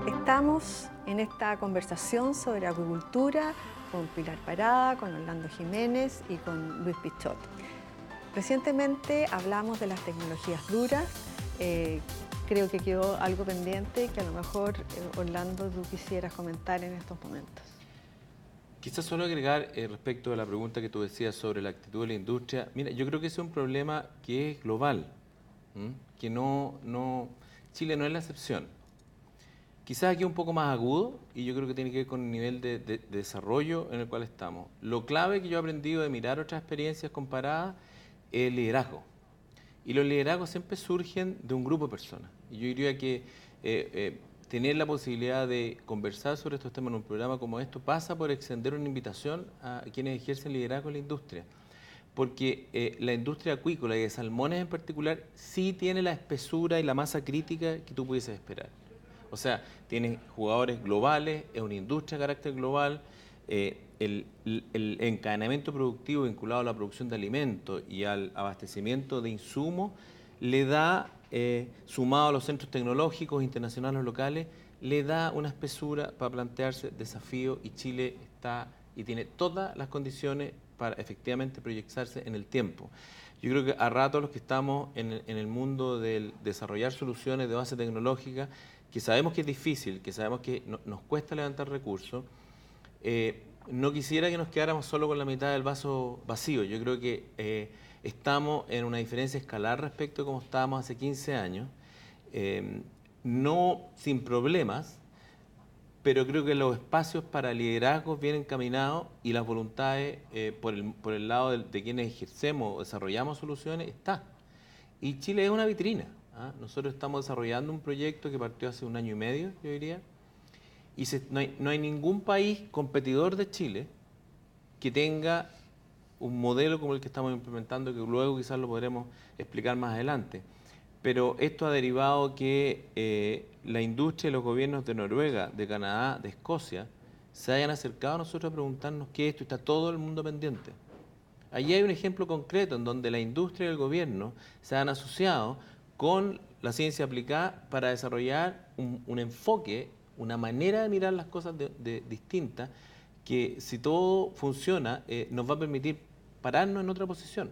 Estamos en esta conversación sobre acuicultura con Pilar Parada, con Orlando Jiménez y con Luis Pichot. Recientemente hablamos de las tecnologías duras. Creo que quedó algo pendiente que a lo mejor, Orlando, tú quisieras comentar en estos momentos. Quizás solo agregar respecto a la pregunta que tú decías sobre la actitud de la industria. Mira, yo creo que ese es un problema que es global, que Chile no es la excepción. Quizás aquí un poco más agudo y yo creo que tiene que ver con el nivel de desarrollo en el cual estamos. Lo clave que yo he aprendido de mirar otras experiencias comparadas es el liderazgo. Y los liderazgos siempre surgen de un grupo de personas. Y yo diría que tener la posibilidad de conversar sobre estos temas en un programa como esto pasa por extender una invitación a quienes ejercen liderazgo en la industria. Porque la industria acuícola y de salmones en particular sí tiene la espesura y la masa crítica que tú pudieses esperar. O sea, tiene jugadores globales, es una industria de carácter global, el encadenamiento productivo vinculado a la producción de alimentos y al abastecimiento de insumos le da, sumado a los centros tecnológicos internacionales locales, le da una espesura para plantearse desafíos y Chile está y tiene todas las condiciones para efectivamente proyectarse en el tiempo. Yo creo que a rato los que estamos en el mundo del desarrollar soluciones de base tecnológica, que sabemos que es difícil, que sabemos que nos cuesta levantar recursos, no quisiera que nos quedáramos solo con la mitad del vaso vacío. Yo creo que estamos en una diferencia escalar respecto a cómo estábamos hace 15 años, no sin problemas, pero creo que los espacios para liderazgos bien encaminados y las voluntades por el lado de quienes ejercemos o desarrollamos soluciones está. Y Chile es una vitrina. Nosotros estamos desarrollando un proyecto que partió hace 1 año y medio, yo diría, y no hay ningún país competidor de Chile que tenga un modelo como el que estamos implementando, que luego quizás lo podremos explicar más adelante. Pero esto ha derivado que la industria y los gobiernos de Noruega, de Canadá, de Escocia, se hayan acercado a nosotros a preguntarnos qué es esto, y está todo el mundo pendiente. Allí hay un ejemplo concreto en donde la industria y el gobierno se han asociado con la ciencia aplicada para desarrollar un enfoque, una manera de mirar las cosas distintas, que si todo funciona nos va a permitir pararnos en otra posición.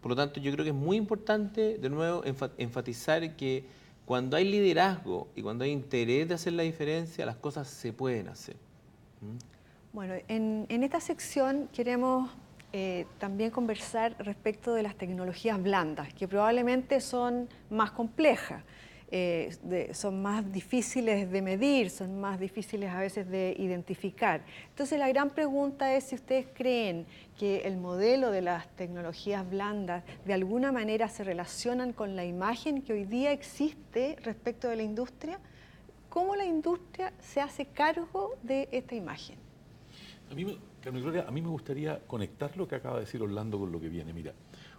Por lo tanto, yo creo que es muy importante, de nuevo, enfatizar que cuando hay liderazgo y cuando hay interés de hacer la diferencia, las cosas se pueden hacer. Bueno, en esta sección queremos también conversar respecto de las tecnologías blandas, que probablemente son más complejas. Son más difíciles de medir, son más difíciles a veces de identificar. Entonces la gran pregunta es si ustedes creen que el modelo de las tecnologías blandas de alguna manera se relacionan con la imagen que hoy día existe respecto de la industria. ¿Cómo la industria se hace cargo de esta imagen? Carmen Gloria, a mí me gustaría conectar lo que acaba de decir Orlando con lo que viene. Mira,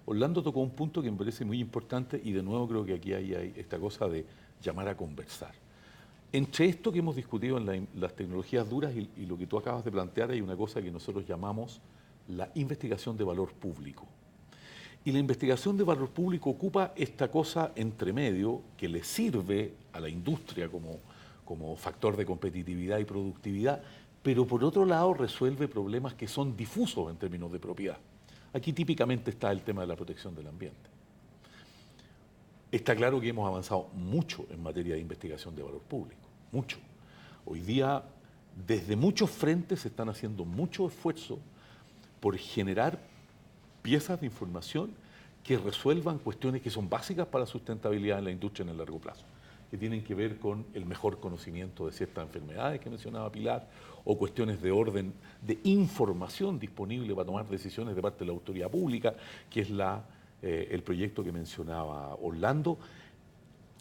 Orlando tocó un punto que me parece muy importante y de nuevo creo que aquí hay esta cosa de llamar a conversar. Entre esto que hemos discutido en las tecnologías duras y lo que tú acabas de plantear, hay una cosa que nosotros llamamos la investigación de valor público. Y la investigación de valor público ocupa esta cosa entre medio que le sirve a la industria como factor de competitividad y productividad, pero por otro lado resuelve problemas que son difusos en términos de propiedad. Aquí típicamente está el tema de la protección del ambiente. Está claro que hemos avanzado mucho en materia de investigación de valor público, mucho. Hoy día, desde muchos frentes se están haciendo mucho esfuerzo por generar piezas de información que resuelvan cuestiones que son básicas para la sustentabilidad en la industria en el largo plazo, que tienen que ver con el mejor conocimiento de ciertas enfermedades que mencionaba Pilar, o cuestiones de orden de información disponible para tomar decisiones de parte de la autoridad pública, que es el proyecto que mencionaba Orlando.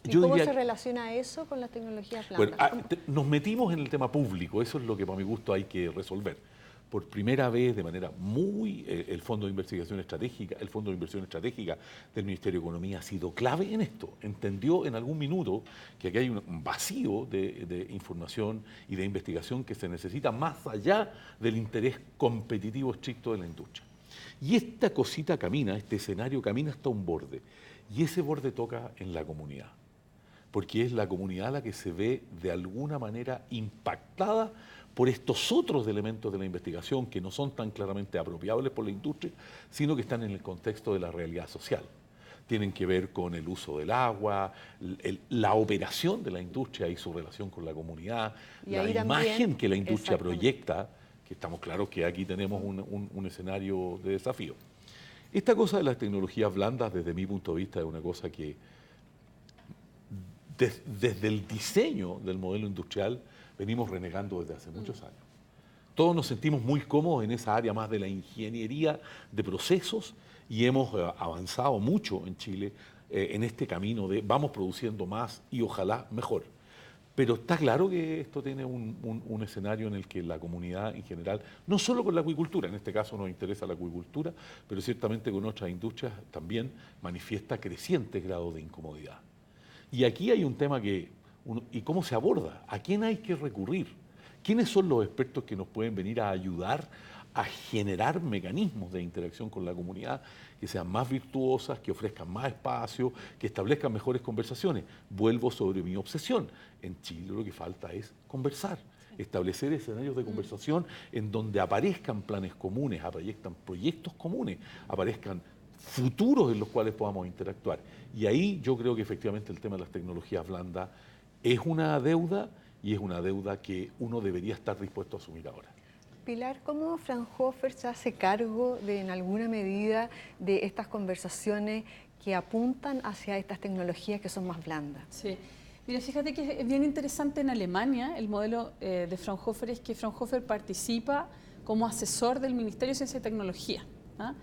¿Y cómo se relaciona eso con las tecnologías blandas? Bueno, nos metimos en el tema público, eso es lo que para mi gusto hay que resolver. Por primera vez, de manera el Fondo de Investigación Estratégica, el Fondo de Inversión Estratégica del Ministerio de Economía ha sido clave en esto. Entendió en algún minuto que aquí hay un vacío de información y de investigación que se necesita más allá del interés competitivo estricto de la industria. Y esta cosita camina, este escenario camina hasta un borde. Y ese borde toca en la comunidad, porque es la comunidad la que se ve de alguna manera impactada por estos otros elementos de la investigación que no son tan claramente apropiables por la industria, sino que están en el contexto de la realidad social. Tienen que ver con el uso del agua, la operación de la industria y su relación con la comunidad, Y la ahí también, imagen que la industria exactamente, proyecta, que estamos claros que aquí tenemos un escenario de desafío. Esta cosa de las tecnologías blandas, desde mi punto de vista, es una cosa que desde el diseño del modelo industrial venimos renegando desde hace muchos años. Todos nos sentimos muy cómodos en esa área más de la ingeniería de procesos y hemos avanzado mucho en Chile en este camino de vamos produciendo más y ojalá mejor. Pero está claro que esto tiene un escenario en el que la comunidad en general, no solo con la acuicultura, en este caso nos interesa la acuicultura, pero ciertamente con otras industrias también manifiesta crecientes grados de incomodidad. Y aquí hay un tema ¿y cómo se aborda? ¿A quién hay que recurrir? ¿Quiénes son los expertos que nos pueden venir a ayudar a generar mecanismos de interacción con la comunidad que sean más virtuosas, que ofrezcan más espacio, que establezcan mejores conversaciones? Vuelvo sobre mi obsesión. En Chile lo que falta es conversar, establecer escenarios de conversación en donde aparezcan planes comunes, aparezcan proyectos comunes, aparezcan futuros en los cuales podamos interactuar. Y ahí yo creo que efectivamente el tema de las tecnologías blandas es una deuda y es una deuda que uno debería estar dispuesto a asumir ahora. Pilar, ¿cómo Fraunhofer se hace cargo en alguna medida de estas conversaciones que apuntan hacia estas tecnologías que son más blandas? Sí. Mira, fíjate que es bien interesante en Alemania, el modelo de Fraunhofer es que Fraunhofer participa como asesor del Ministerio de Ciencia y Tecnología. ¿Ah?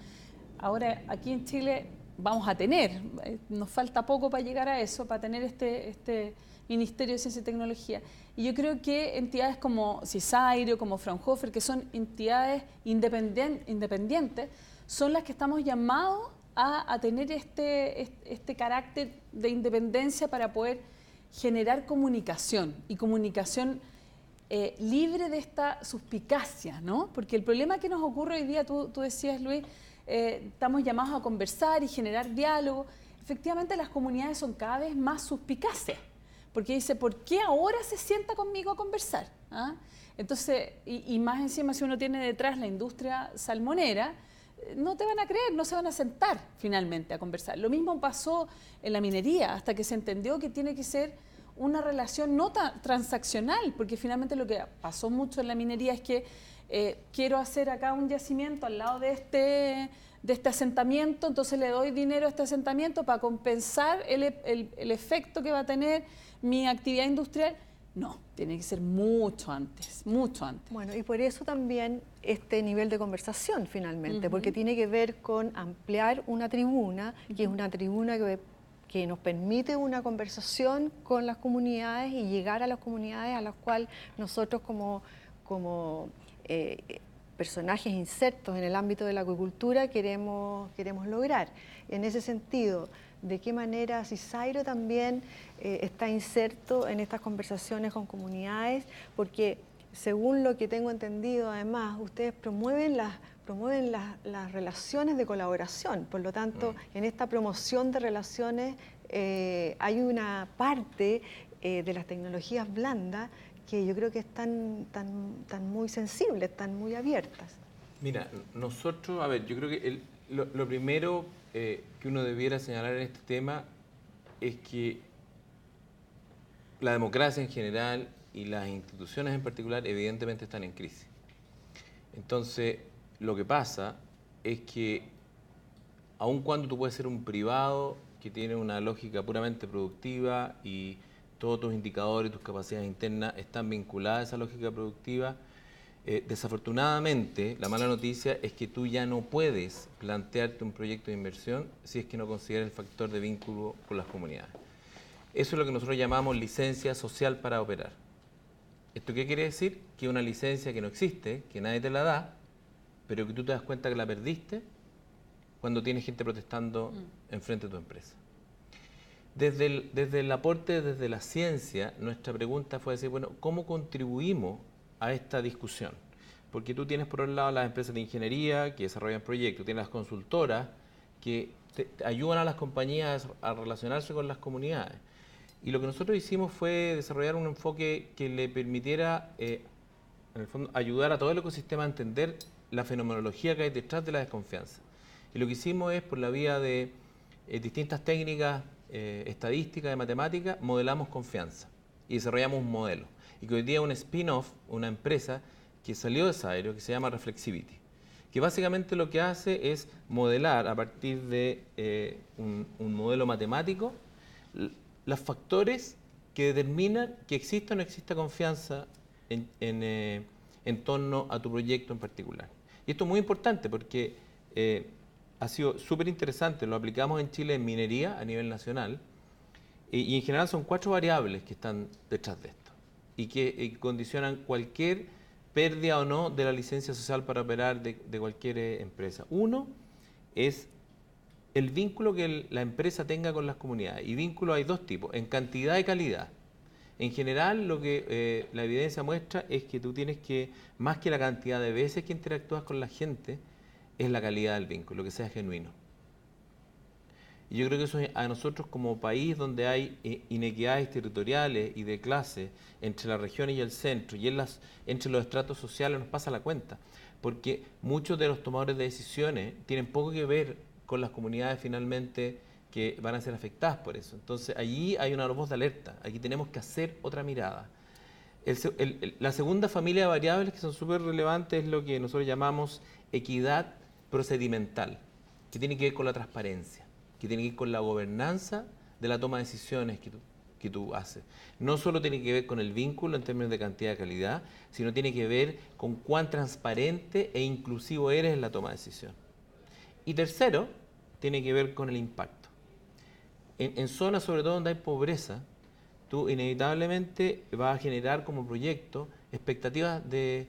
Ahora, aquí en Chile vamos a tener, nos falta poco para llegar a eso, para tener este Ministerio de Ciencia y Tecnología. Y yo creo que entidades como CISAIRO, como Fraunhofer, que son entidades independientes, son las que estamos llamados a tener este carácter de independencia para poder generar comunicación y comunicación libre de esta suspicacia, ¿no? Porque el problema que nos ocurre hoy día, tú decías, Luis, estamos llamados a conversar y generar diálogo. Efectivamente, las comunidades son cada vez más suspicaces, porque dice, ¿por qué ahora se sienta conmigo a conversar? ¿Ah? Entonces, y más encima si uno tiene detrás la industria salmonera, no te van a creer, no se van a sentar finalmente a conversar. Lo mismo pasó en la minería, hasta que se entendió que tiene que ser una relación no transaccional, porque finalmente lo que pasó mucho en la minería es que quiero hacer acá un yacimiento al lado de este asentamiento, entonces le doy dinero a este asentamiento para compensar el efecto que va a tener mi actividad industrial. No, tiene que ser mucho antes, mucho antes. Bueno, y por eso también este nivel de conversación finalmente, porque tiene que ver con ampliar una tribuna, que es una tribuna que nos permite una conversación con las comunidades y llegar a las comunidades a las cuales nosotros como personajes insertos en el ámbito de la acuicultura queremos lograr. En ese sentido, ¿de qué manera CISAIRO también está inserto en estas conversaciones con comunidades? Porque según lo que tengo entendido, además, ustedes promueven las relaciones de colaboración. Por lo tanto, en esta promoción de relaciones hay una parte de las tecnologías blandas que yo creo que están muy sensibles, están muy abiertas. Mira, nosotros, a ver, yo creo que lo primero que uno debiera señalar en este tema es que la democracia en general y las instituciones en particular evidentemente están en crisis. Entonces, lo que pasa es que aun cuando tú puedes ser un privado que tiene una lógica puramente productiva y todos tus indicadores y tus capacidades internas están vinculadas a esa lógica productiva, desafortunadamente, la mala noticia es que tú ya no puedes plantearte un proyecto de inversión si es que no consideras el factor de vínculo con las comunidades. Eso es lo que nosotros llamamos licencia social para operar. ¿Esto qué quiere decir? Que una licencia que no existe, que nadie te la da, pero que tú te das cuenta que la perdiste cuando tienes gente protestando enfrente de tu empresa. Desde el aporte, desde la ciencia, nuestra pregunta fue decir, bueno, ¿cómo contribuimos a esta discusión? Porque tú tienes por un lado las empresas de ingeniería que desarrollan proyectos, tienes las consultoras que ayudan a las compañías a relacionarse con las comunidades. Y lo que nosotros hicimos fue desarrollar un enfoque que le permitiera, en el fondo, ayudar a todo el ecosistema a entender la fenomenología que hay detrás de la desconfianza. Y lo que hicimos es, por la vía de distintas técnicas estadísticas, de matemáticas, modelamos confianza y desarrollamos un modelo. Y que hoy día es un spin-off, una empresa que salió de Cyro, que se llama Reflexivity, que básicamente lo que hace es modelar a partir de un modelo matemático los factores que determinan que exista o no exista confianza en torno a tu proyecto en particular. Y esto es muy importante porque ha sido súper interesante, lo aplicamos en Chile en minería a nivel nacional y en general son 4 variables que están detrás de esto y que condicionan cualquier pérdida o no de la licencia social para operar de cualquier empresa. Uno es el vínculo que la empresa tenga con las comunidades. Y vínculo hay 2 tipos, en cantidad y calidad. En general, lo que la evidencia muestra es que tú tienes que, más que la cantidad de veces que interactúas con la gente, es la calidad del vínculo, que sea genuino. Y yo creo que eso a nosotros como país donde hay inequidades territoriales y de clase entre las regiones y el centro y entre los estratos sociales nos pasa la cuenta. Porque muchos de los tomadores de decisiones tienen poco que ver con las comunidades finalmente que van a ser afectadas por eso. Entonces allí hay una voz de alerta, aquí tenemos que hacer otra mirada. La segunda familia de variables que son súper relevantes es lo que nosotros llamamos equidad procedimental, que tiene que ver con la transparencia, que tiene que ver con la gobernanza de la toma de decisiones que tú haces. No solo tiene que ver con el vínculo en términos de cantidad y calidad, sino tiene que ver con cuán transparente e inclusivo eres en la toma de decisión. Y tercero, tiene que ver con el impacto. En zonas, sobre todo donde hay pobreza, tú inevitablemente vas a generar como proyecto expectativas de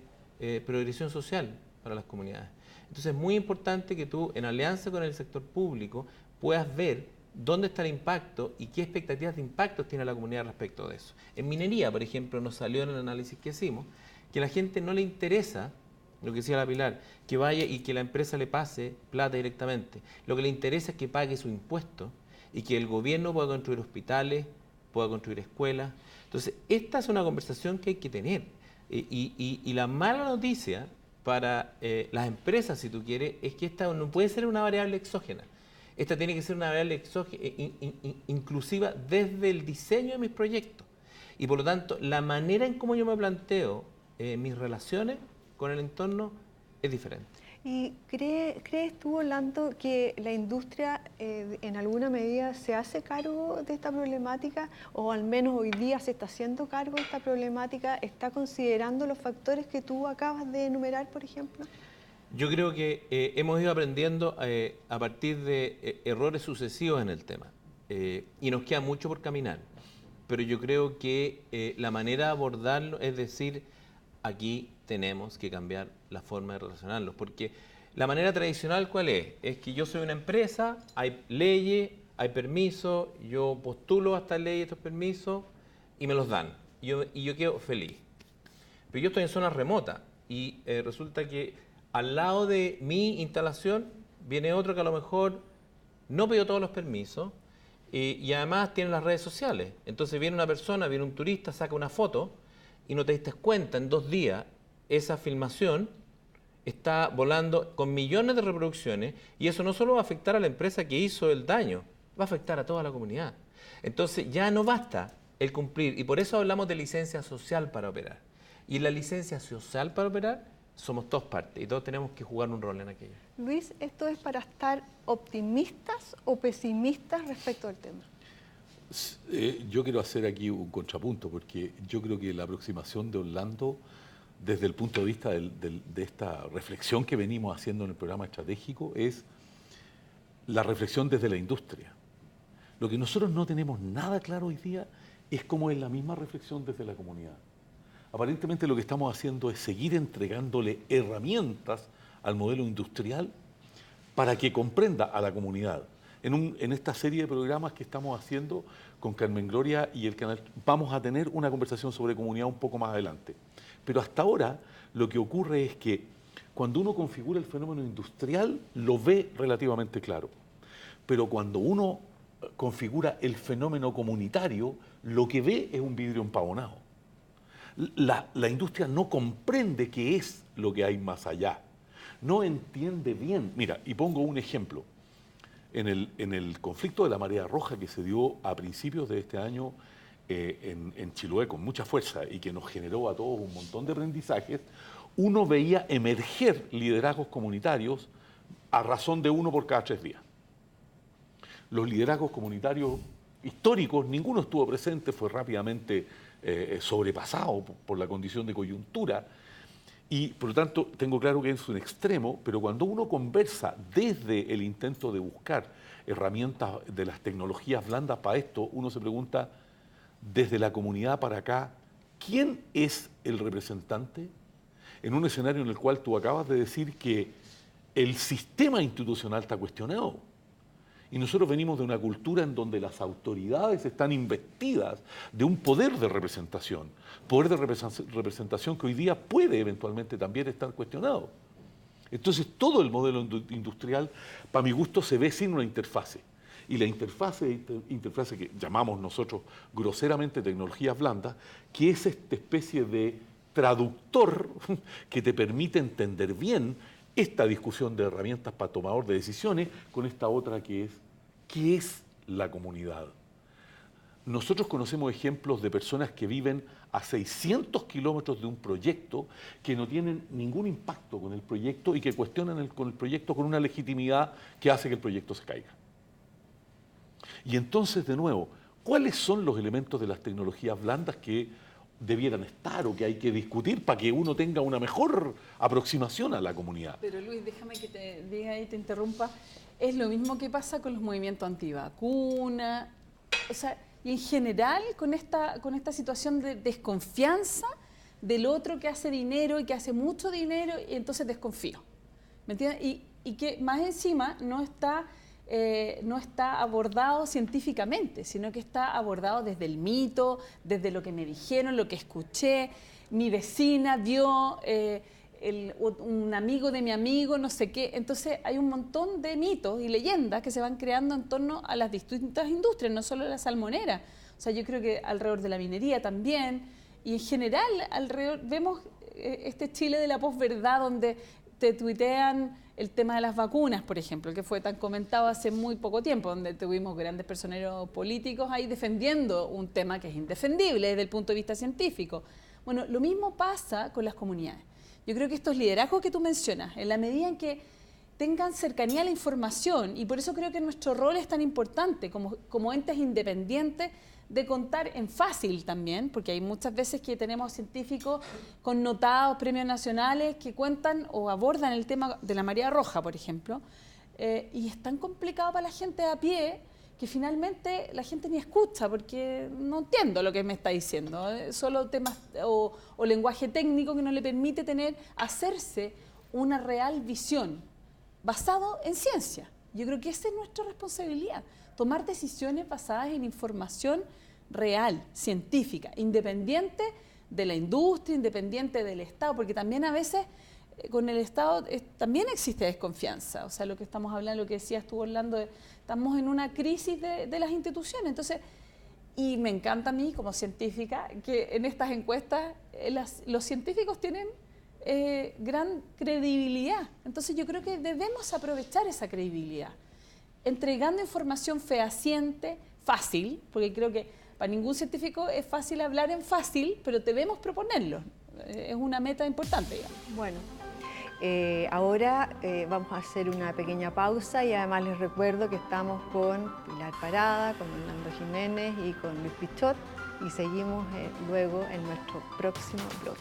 progresión social para las comunidades. Entonces es muy importante que tú, en alianza con el sector público, puedas ver dónde está el impacto y qué expectativas de impactos tiene la comunidad respecto de eso. En minería, por ejemplo, nos salió en el análisis que hicimos que a la gente no le interesa, lo que decía la Pilar, que vaya y que la empresa le pase plata directamente. Lo que le interesa es que pague su impuesto y que el gobierno pueda construir hospitales, pueda construir escuelas. Entonces, esta es una conversación que hay que tener. Y la mala noticia para las empresas, si tú quieres, es que esta no puede ser una variable exógena. Esta tiene que ser una variable inclusiva desde el diseño de mis proyectos. Y por lo tanto, la manera en cómo yo me planteo mis relaciones con el entorno es diferente. ¿Y crees tú, Orlando, que la industria en alguna medida se hace cargo de esta problemática o al menos hoy día se está haciendo cargo de esta problemática? ¿Está considerando los factores que tú acabas de enumerar, por ejemplo? Yo creo que hemos ido aprendiendo a partir de errores sucesivos en el tema y nos queda mucho por caminar, pero yo creo que la manera de abordarlo es decir, aquí tenemos que cambiar la forma de relacionarlos, porque la manera tradicional ¿cuál es? Es que yo soy una empresa, hay leyes, hay permisos, yo postulo a estas leyes, estos permisos y me los dan y yo quedo feliz. Pero yo estoy en zonas remotas y resulta que al lado de mi instalación viene otro que a lo mejor no pidió todos los permisos y además tiene las redes sociales. Entonces viene una persona, viene un turista, saca una foto y no te diste cuenta en 2 días esa filmación está volando con millones de reproducciones y eso no solo va a afectar a la empresa que hizo el daño, va a afectar a toda la comunidad. Entonces ya no basta el cumplir y por eso hablamos de licencia social para operar. Y la licencia social para operar somos todos partes y todos tenemos que jugar un rol en aquello. Luis, ¿esto es para estar optimistas o pesimistas respecto al tema? Yo quiero hacer aquí un contrapunto porque yo creo que la aproximación de Orlando desde el punto de vista de esta reflexión que venimos haciendo en el programa estratégico es la reflexión desde la industria. Lo que nosotros no tenemos nada claro hoy día es cómo es la misma reflexión desde la comunidad. Aparentemente lo que estamos haciendo es seguir entregándole herramientas al modelo industrial para que comprenda a la comunidad. En esta serie de programas que estamos haciendo con Carmen Gloria y el canal, vamos a tener una conversación sobre comunidad un poco más adelante. Pero hasta ahora lo que ocurre es que cuando uno configura el fenómeno industrial lo ve relativamente claro. pero cuando uno configura el fenómeno comunitario, lo que ve es un vidrio empavonado. La industria no comprende qué es lo que hay más allá, no entiende bien. Mira, y pongo un ejemplo. En el conflicto de la marea roja que se dio a principios de este año en Chiloé con mucha fuerza y que nos generó a todos un montón de aprendizajes, uno veía emerger liderazgos comunitarios a razón de uno por cada 3 días. Los liderazgos comunitarios históricos, ninguno estuvo presente, fue rápidamente sobrepasado por la condición de coyuntura, y por lo tanto tengo claro que es un extremo, pero cuando uno conversa desde el intento de buscar herramientas de las tecnologías blandas para esto, uno se pregunta, desde la comunidad para acá, ¿quién es el representante? En un escenario en el cual tú acabas de decir que el sistema institucional está cuestionado. Y nosotros venimos de una cultura en donde las autoridades están investidas de un poder de representación que hoy día puede eventualmente también estar cuestionado. Entonces todo el modelo industrial, para mi gusto, se ve sin una interfase. Y la interfase que llamamos nosotros groseramente tecnologías blandas, que es esta especie de traductor que te permite entender bien esta discusión de herramientas para tomador de decisiones con esta otra que es, ¿qué es la comunidad? Nosotros conocemos ejemplos de personas que viven a 600 kilómetros de un proyecto que no tienen ningún impacto con el proyecto y que cuestionan con el proyecto con una legitimidad que hace que el proyecto se caiga. Y entonces, de nuevo, ¿cuáles son los elementos de las tecnologías blandas que debieran estar o que hay que discutir para que uno tenga una mejor aproximación a la comunidad? Pero Luis, déjame que te diga y te interrumpa. Es lo mismo que pasa con los movimientos antivacuna, o sea, y en general con esta situación de desconfianza del otro que hace dinero y que hace mucho dinero y entonces desconfío. ¿Me entiendes? Y que más encima no está abordado científicamente, sino que está abordado desde el mito, desde lo que me dijeron, lo que escuché, mi vecina vio, un amigo de mi amigo, no sé qué. Entonces hay un montón de mitos y leyendas que se van creando en torno a las distintas industrias, no solo la salmonera. O sea, yo creo que alrededor de la minería también, y en general alrededor vemos este Chile de la posverdad donde te tuitean el tema de las vacunas, por ejemplo, que fue tan comentado hace muy poco tiempo, donde tuvimos grandes personeros políticos ahí defendiendo un tema que es indefendible desde el punto de vista científico. Bueno, lo mismo pasa con las comunidades. Yo creo que estos liderazgos que tú mencionas, en la medida en que tengan cercanía a la información, y por eso creo que nuestro rol es tan importante como entes independientes de contar en fácil también, porque hay muchas veces que tenemos científicos connotados, premios nacionales, que cuentan o abordan el tema de la marea roja, por ejemplo, y es tan complicado para la gente de a pie que finalmente la gente ni escucha, porque no entiendo lo que me está diciendo, solo temas o lenguaje técnico que no le permite hacerse una real visión basado en ciencia. Yo creo que esa es nuestra responsabilidad, tomar decisiones basadas en información real, científica, independiente de la industria, independiente del Estado, porque también a veces con el Estado también existe desconfianza. O sea, lo que estamos hablando, lo que decías tú, Orlando, estamos en una crisis de las instituciones. Entonces, y me encanta a mí como científica que en estas encuestas los científicos tienen gran credibilidad. Entonces yo creo que debemos aprovechar esa credibilidad, entregando información fehaciente, fácil, porque creo que para ningún científico es fácil hablar en fácil, pero debemos proponerlo. Es una meta importante, digamos. Bueno, ahora vamos a hacer una pequeña pausa y además les recuerdo que estamos con Pilar Parada, con Orlando Jiménez y con Luis Pichot y seguimos luego en nuestro próximo blog.